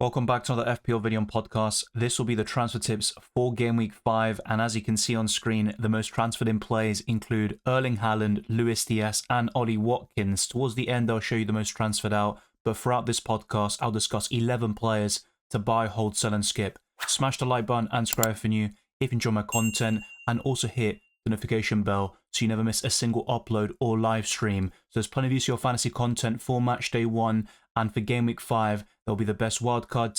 Welcome back to another FPL video and podcast. This will be the transfer tips for Game Week 5, and as you can see on screen, the most transferred in players include Erling Haaland, Luis Diaz, and Ollie Watkins. Towards the end, I'll show you the most transferred out, but throughout this podcast, I'll discuss 11 players to buy, hold, sell, and skip. Smash the like button and subscribe if you're new, if you enjoy my content, and also hit the notification bell so you never miss a single upload or live stream. So there's plenty of use of your fantasy content for match day 1, and for Game Week 5, there'll be the best wildcard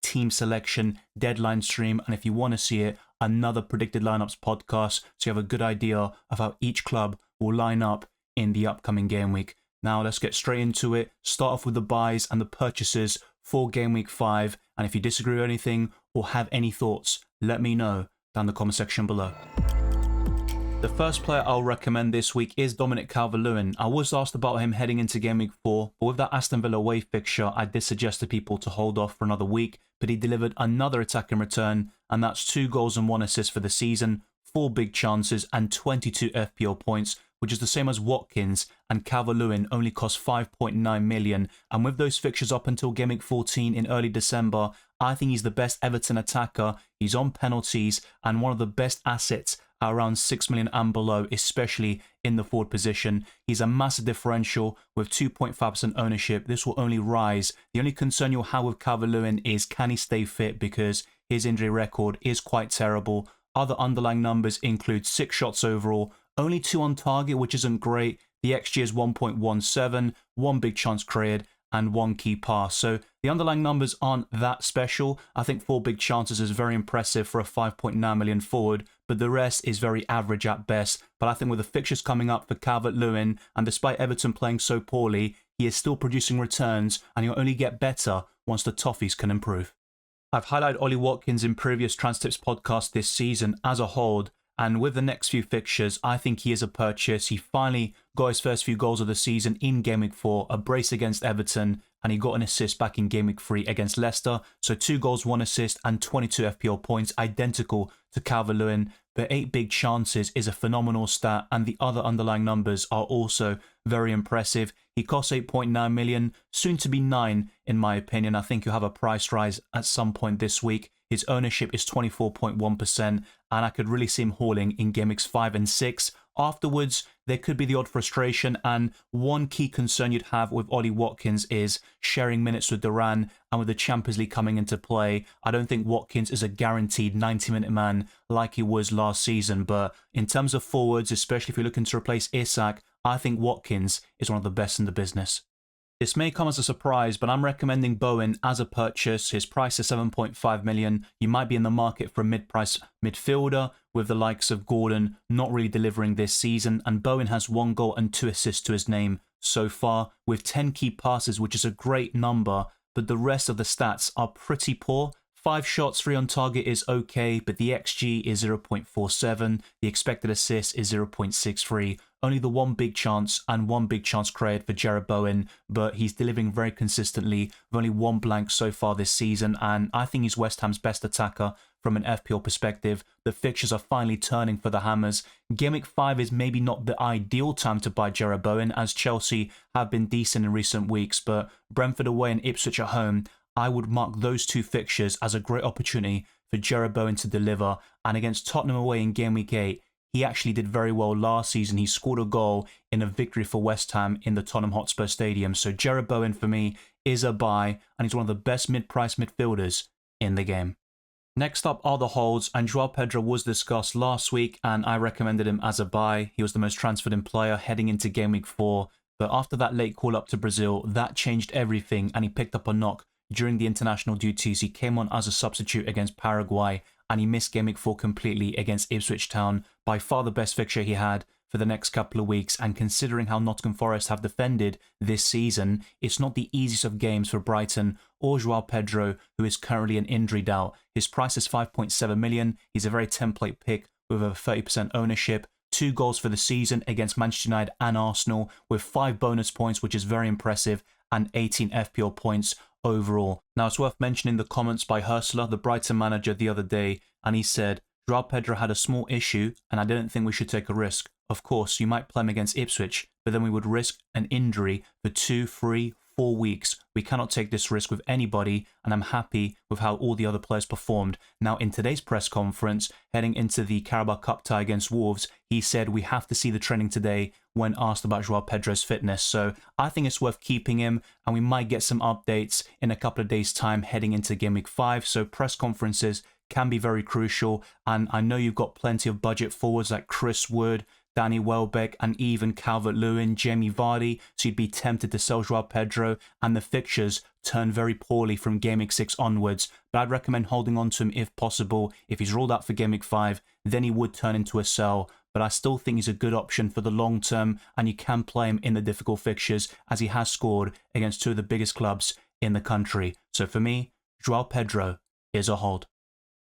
team selection, deadline stream, and if you want to see it, another predicted lineups podcast so you have a good idea of how each club will line up in the upcoming game week. Now let's get straight into it. Start off with the buys and the purchases for Game Week 5, and if you disagree with anything or have any thoughts, let me know down the comment section below. The first player I'll recommend this week is Dominic Calvert-Lewin. I was asked about him heading into Game Week 4, but with that Aston Villa away fixture, I did suggest to people to hold off for another week, but he delivered another attacking return, and that's 2 goals and 1 assist for the season, 4 big chances, and 22 FPL points, which is the same as Watkins, and Calvert-Lewin only cost 5.9 million, and with those fixtures up until Game Week 14 in early December, I think he's the best Everton attacker. He's on penalties, and one of the best assets around 6 million and below, especially in the forward position. He's a massive differential with 2.5% ownership. This will only rise. The only concern you'll have with Calvert-Lewin is can he stay fit, because his injury record is quite terrible. Other underlying numbers include 6 shots overall, only 2 on target, which isn't great. The XG is 1.17, 1 big chance created, and 1 key pass. So the underlying numbers aren't that special. I think 4 big chances is very impressive for a 5.9 million forward, but the rest is very average at best. But I think with the fixtures coming up for Calvert-Lewin, and despite Everton playing so poorly, he is still producing returns, and he'll only get better once the Toffees can improve. I've highlighted Ollie Watkins in previous Transfer Tips podcast this season as a hold, and with the next few fixtures, I think he is a purchase. He finally got his first few goals of the season in Game Week 4, a brace against Everton, and he got an assist back in Game Week 3 against Leicester. So 2 goals, 1 assist, and 22 FPL points, identical to Calvert-Lewin. But 8 big chances is a phenomenal stat, and the other underlying numbers are also very impressive. He costs 8.9 million, soon to be 9 in my opinion. I think you'll have a price rise at some point this week. His ownership is 24.1%, and I could really see him hauling in Game Weeks 5 and 6. Afterwards, there could be the odd frustration, and one key concern you'd have with Ollie Watkins is sharing minutes with Duran, and with the Champions League coming into play, I don't think Watkins is a guaranteed 90-minute man like he was last season, but in terms of forwards, especially if you're looking to replace Isak, I think Watkins is one of the best in the business. This may come as a surprise, but I'm recommending Bowen as a purchase. His price is 7.5 million. You might be in the market for a mid-price midfielder, with the likes of Gordon not really delivering this season, and Bowen has 1 goal and 2 assists to his name so far, with 10 key passes, which is a great number, but the rest of the stats are pretty poor. 5 shots, 3 on target is okay, but the XG is 0.47, the expected assist is 0.63, only the 1 big chance and 1 big chance created for Jarrod Bowen, but he's delivering very consistently with only 1 blank so far this season, and I think he's West Ham's best attacker from an FPL perspective. The fixtures are finally turning for the Hammers. Game Week 5 is maybe not the ideal time to buy Jarrod Bowen, as Chelsea have been decent in recent weeks, but Brentford away and Ipswich at home, I would mark those 2 fixtures as a great opportunity for Jarrod Bowen to deliver. And against Tottenham away in Game Week 8, he actually did very well last season. He scored a goal in a victory for West Ham in the Tottenham Hotspur Stadium. So Jarrod Bowen for me is a buy, and he's one of the best mid-price midfielders in the game. Next up are the holds, and Joao Pedro was discussed last week, and I recommended him as a buy. He was the most transferred in player heading into Game Week 4, but after that late call up to Brazil, that changed everything, and he picked up a knock during the international duties. He came on as a substitute against Paraguay, and he missed Game Week 4 completely against Ipswich Town, by far the best fixture he had for the next couple of weeks, and considering how Nottingham Forest have defended this season, it's not the easiest of games for Brighton or Joao Pedro, who is currently an injury doubt. His price is 5.7 million, he's a very template pick with over 30% ownership, 2 goals for the season against Manchester United and Arsenal, with 5 bonus points, which is very impressive, and 18 FPL points overall. Now, it's worth mentioning the comments by Ursula, the Brighton manager, the other day, and he said, Joao Pedro had a small issue, and I didn't think we should take a risk. Of course, you might play him against Ipswich, but then we would risk an injury for 2, 3, 4 weeks. We cannot take this risk with anybody, and I'm happy with how all the other players performed. Now, in today's press conference, heading into the Carabao Cup tie against Wolves, he said we have to see the training today when asked about Joao Pedro's fitness. So I think it's worth keeping him, and we might get some updates in a couple of days' time heading into Game Week 5. So press conferences can be very crucial, and I know you've got plenty of budget forwards like Chris Wood, Danny Welbeck, and even Calvert-Lewin, Jamie Vardy, so you'd be tempted to sell Joao Pedro, and the fixtures turn very poorly from Game Week 6 onwards, but I'd recommend holding on to him if possible. If he's ruled out for Game Week 5, then he would turn into a sell, but I still think he's a good option for the long term, and you can play him in the difficult fixtures, as he has scored against two of the biggest clubs in the country. So for me, Joao Pedro is a hold.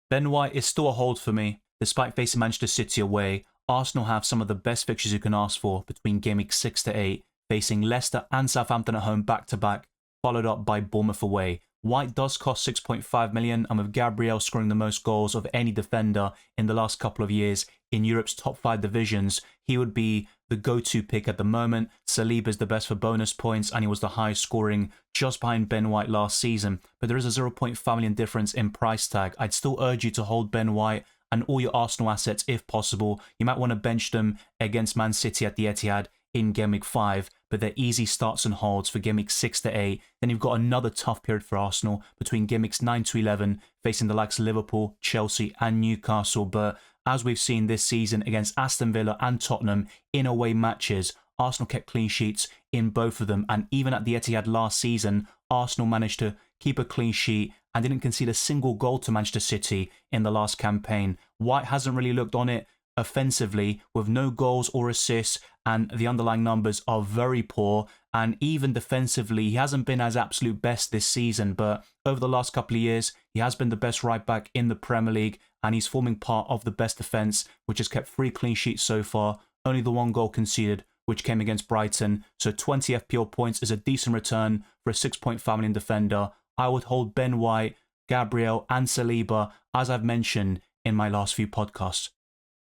Ben White is still a hold for me. Despite facing Manchester City away, Arsenal have some of the best fixtures you can ask for between Game Week 6 to 8, facing Leicester and Southampton at home back-to-back, followed up by Bournemouth away. White does cost 6.5 million, and with Gabriel scoring the most goals of any defender in the last couple of years in Europe's top 5 divisions, he would be the go-to pick at the moment. Saliba is the best for bonus points, and he was the highest scoring just behind Ben White last season. But there is a 0.5 million difference in price tag. I'd still urge you to hold Ben White and all your Arsenal assets if possible. You might want to bench them against Man City at the Etihad in Game Week 5, but they're easy starts and holds for Game Week 6 to 8. Then you've got another tough period for Arsenal between Game Weeks 9 to 11, facing the likes of Liverpool, Chelsea and Newcastle. But as we've seen this season against Aston Villa and Tottenham in away matches, Arsenal kept clean sheets in both of them, and even at the Etihad last season, Arsenal managed to keep a clean sheet and didn't concede a single goal to Manchester City in the last campaign. White hasn't really looked on it offensively, with no goals or assists, and the underlying numbers are very poor, and even defensively he hasn't been as absolute best this season, but over the last couple of years he has been the best right back in the Premier League, and he's forming part of the best defence, which has kept 3 clean sheets so far, only the 1 goal conceded, which came against Brighton. So 20 FPL points is a decent return for a 6.5 million defender. I would hold Ben White, Gabriel and Saliba, as I've mentioned in my last few podcasts.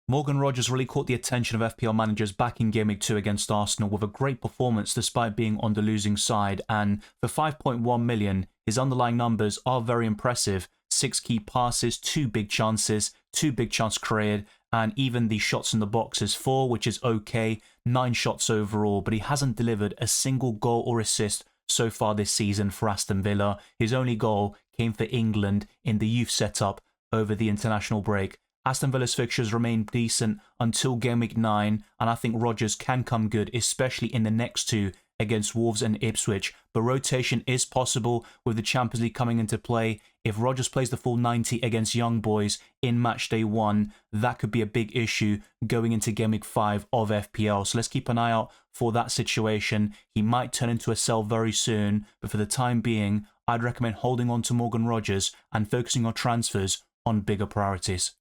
Morgan Rogers really caught the attention of FPL managers back in Game Week 2 against Arsenal with a great performance despite being on the losing side, and for 5.1 million, his underlying numbers are very impressive. 6 key passes, 2 big chances, 2 big chances created, and even the shots in the box is 4, which is okay, 9 shots overall, but he hasn't delivered a single goal or assist so far this season for Aston Villa. His only goal came for England in the youth setup over the international break. Aston Villa's fixtures remain decent until Game Week 9, and I think Rodgers can come good, especially in the next 2 against Wolves and Ipswich. But rotation is possible with the Champions League coming into play. If Rodgers plays the full 90 against Young Boys in match day 1, that could be a big issue going into Game Week 5 of FPL. So let's keep an eye out for that situation. He might turn into a sell very soon, but for the time being, I'd recommend holding on to Morgan Rogers and focusing on transfers on bigger priorities.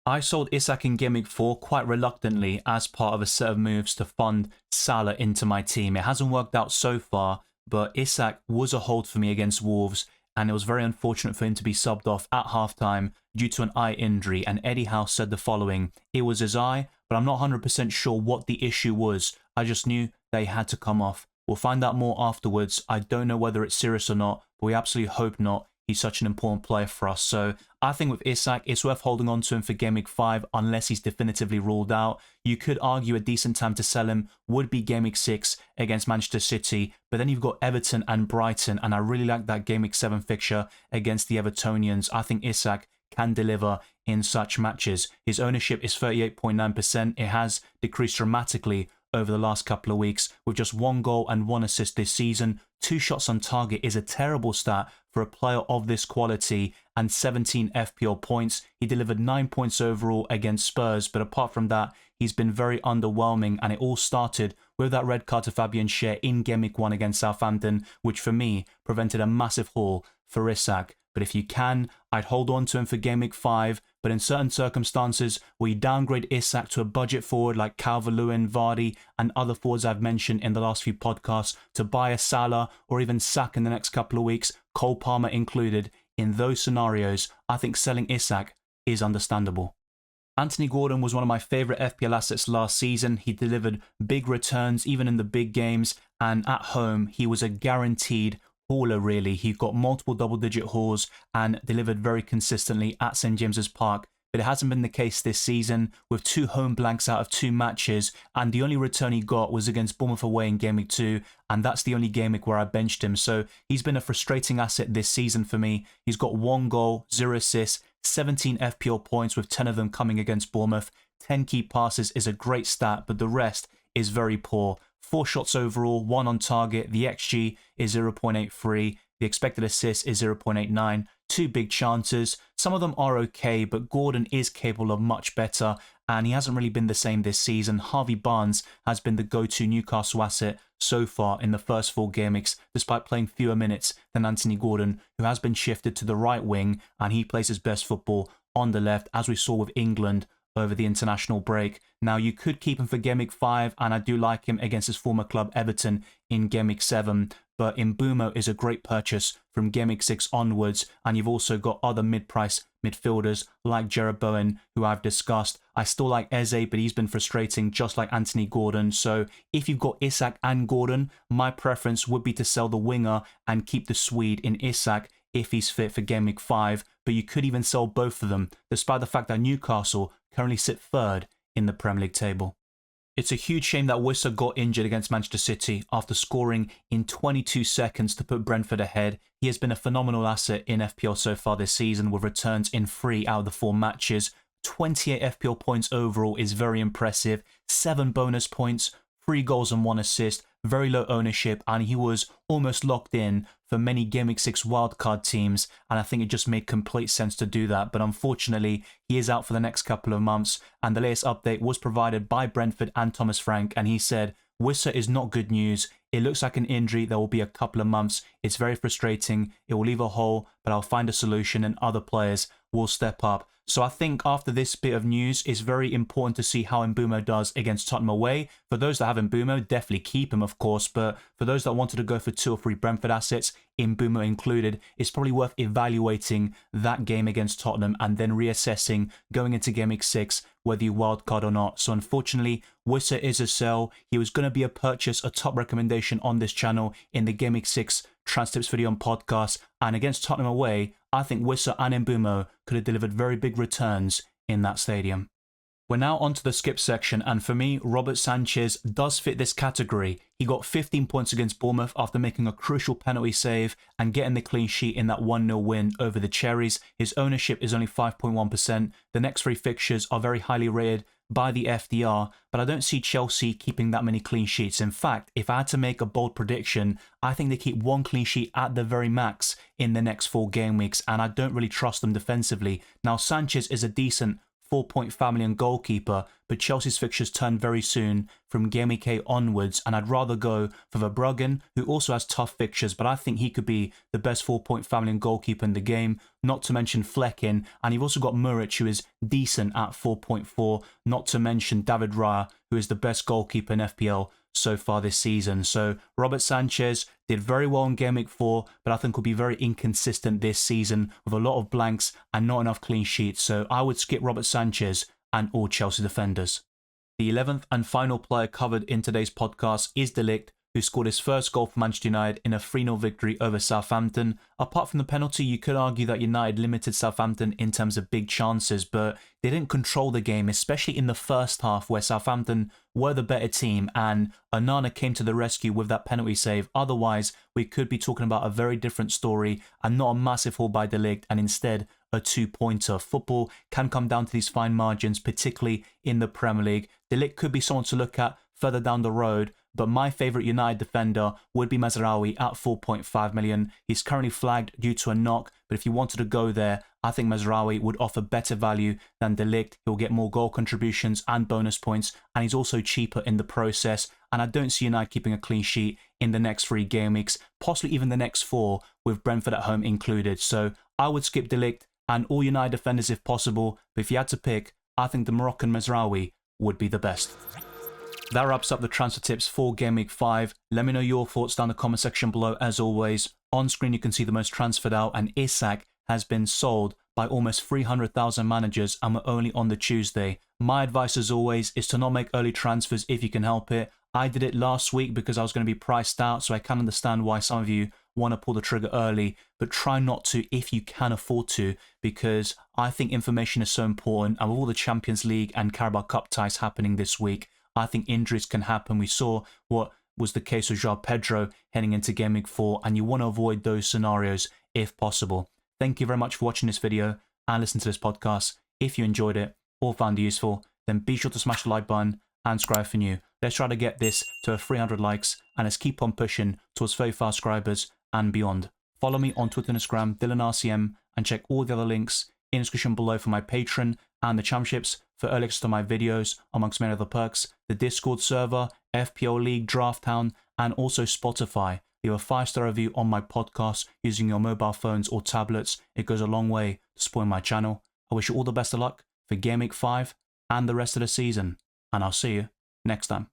I sold Isak in Game Week 4 quite reluctantly as part of a set of moves to fund Salah into my team. It hasn't worked out so far, but Isak was a hold for me against Wolves, and it was very unfortunate for him to be subbed off at halftime due to an eye injury, and Eddie Howe said the following: "It was his eye, but I'm not 100% sure what the issue was. I just knew they had to come off. We'll find out more afterwards. I don't know whether it's serious or not, but we absolutely hope not. He's such an important player for us." So I think with Isak, it's worth holding on to him for Game Week 5 unless he's definitively ruled out. You could argue a decent time to sell him would be Game Week 6 against Manchester City, but then you've got Everton and Brighton, and I really like that Game Week 7 fixture against the Evertonians. I think Isak can deliver in such matches. His ownership is 38.9%. It has decreased dramatically over the last couple of weeks, with just 1 goal and 1 assist this season. 2 shots on target is a terrible stat for a player of this quality, and 17 FPL points. He delivered 9 points overall against Spurs, but apart from that, he's been very underwhelming, and it all started with that red card to Fabian Schär in Game Week 1 against Southampton, which for me prevented a massive haul for Isak. But if you can, I'd hold on to him for Game Week 5, but in certain circumstances where you downgrade Isak to a budget forward like Calvert-Lewin, Vardy and other forwards I've mentioned in the last few podcasts, to buy a Salah or even Saka in the next couple of weeks, Cole Palmer included, in those scenarios, I think selling Isak is understandable. Anthony Gordon was one of my favourite FPL assets last season. He delivered big returns, even in the big games, and at home, he was a guaranteed hauler, really. He got multiple double-digit hauls and delivered very consistently at St James's Park. But it hasn't been the case this season, with 2 home blanks out of 2 matches, and the only return he got was against Bournemouth away in Game Week 2, and that's the only game week where I benched him. So he's been a frustrating asset this season for me. He's got 1 goal, 0 assists, 17 FPL points, with 10 of them coming against Bournemouth. 10 key passes is a great stat, but the rest is very poor. 4 shots overall, 1 on target. The XG is 0.83. The expected assist is 0.89. 2 big chances. Some of them are okay, but Gordon is capable of much better, and he hasn't really been the same this season. Harvey Barnes has been the go-to Newcastle asset so far in the first 4 game weeks, despite playing fewer minutes than Anthony Gordon, who has been shifted to the right wing, and he plays his best football on the left, as we saw with England over the international break. Now, you could keep him for Game Week 5, and I do like him against his former club Everton in Game Week 7, but Mbeumo is a great purchase from Game Week 6 onwards, and you've also got other mid-price midfielders like Jarrod Bowen, who I've discussed. I still like Eze, but he's been frustrating just like Anthony Gordon. So if you've got Isak and Gordon, my preference would be to sell the winger and keep the Swede in Isak if he's fit for Game Week 5, but you could even sell both of them, despite the fact that Newcastle currently sit 3rd in the Premier League table. It's a huge shame that Wissa got injured against Manchester City after scoring in 22 seconds to put Brentford ahead. He has been a phenomenal asset in FPL so far this season, with returns in 3 out of the 4 matches. 28 FPL points overall is very impressive. 7 bonus points, 3 goals and 1 assist, very low ownership, and he was almost locked in for many Game Week 6 wildcard teams, and I think it just made complete sense to do that. But unfortunately, he is out for the next couple of months, and the latest update was provided by Brentford and Thomas Frank, and he said, Wissa is not good news. It looks like an injury that will be a couple of months. It's very frustrating. It will leave a hole, but I'll find a solution and other players will step up. So I think after this bit of news, it's very important to see how Mbeumo does against Tottenham away. For those that have Mbeumo, definitely keep him, of course. But for those that wanted to go for 2 or 3 Brentford assets, Mbeumo included, it's probably worth evaluating that game against Tottenham and then reassessing going into Game Week 6 whether you wildcard or not. So unfortunately, Wissa is a sell. He was going to be a purchase, a top recommendation on this channel in the Game Week 6 Transfer Tips video on podcast. And against Tottenham away, I think Wissa and Mbeumo could have delivered very big returns in that stadium. We're now onto the skip section, and for me, Robert Sanchez does fit this category. He got 15 points against Bournemouth after making a crucial penalty save and getting the clean sheet in that 1-0 win over the Cherries. His ownership is only 5.1%. The next 3 fixtures are very highly rated by the FDR, but I don't see Chelsea keeping that many clean sheets. In fact, if I had to make a bold prediction, I think they keep 1 clean sheet at the very max in the next 4 game weeks, and I don't really trust them defensively. Now, Sanchez is a decent 4.5 million goalkeeper, but Chelsea's fixtures turn very soon from Game Week 8 onwards, and I'd rather go for Verbruggen, who also has tough fixtures, but I think he could be the best 4.5 million goalkeeper in the game, not to mention Fleckin, and you've also got Muric, who is decent at 4.4, not to mention David Raya, who is the best goalkeeper in FPL so far this season. So Robert Sanchez did very well in Game Week 4, but I think will be very inconsistent this season with a lot of blanks and not enough clean sheets. So I would skip Robert Sanchez and all Chelsea defenders. The 11th and final player covered in today's podcast is De Ligt, who scored his first goal for Manchester United in a 3-0 victory over Southampton. Apart from the penalty, you could argue that United limited Southampton in terms of big chances, but they didn't control the game, especially in the first half where Southampton were the better team and Onana came to the rescue with that penalty save. Otherwise, we could be talking about a very different story and not a massive haul by De Ligt, and instead a 2-pointer. Football can come down to these fine margins, particularly in the Premier League. De Ligt could be someone to look at further down the road, but my favourite United defender would be Mazraoui at 4.5 million. He's currently flagged due to a knock, but if you wanted to go there, I think Mazraoui would offer better value than De Ligt. He'll get more goal contributions and bonus points, and he's also cheaper in the process. And I don't see United keeping a clean sheet in the next 3 game weeks, possibly even the next 4, with Brentford at home included. So I would skip De Ligt and all United defenders if possible, but if you had to pick, I think the Moroccan Mazraoui would be the best. That wraps up the transfer tips for Game Week 5. Let me know your thoughts down in the comment section below as always. On screen you can see the most transferred out, and Isak has been sold by almost 300,000 managers and we're only on the Tuesday. My advice as always is to not make early transfers if you can help it. I did it last week because I was going to be priced out, so I can understand why some of you want to pull the trigger early, but try not to if you can afford to, because I think information is so important, and with all the Champions League and Carabao Cup ties happening this week, I think injuries can happen. We saw what was the case with João Pedro heading into Game Week 4, and you want to avoid those scenarios if possible. Thank you very much for watching this video and listening to this podcast. If you enjoyed it or found it useful, then be sure to smash the like button and subscribe for new. Let's try to get this to 300 likes and let's keep on pushing towards 35 subscribers and beyond. Follow me on Twitter and Instagram, DylanRCM, and check all the other links in the description below for my Patreon and the championships for early access to my videos, amongst many other perks, the Discord server, FPL League, Draft Town, and also Spotify. Leave a 5-star review on my podcast using your mobile phones or tablets. It goes a long way to supporting my channel. I wish you all the best of luck for Game Week 5 and the rest of the season, and I'll see you next time.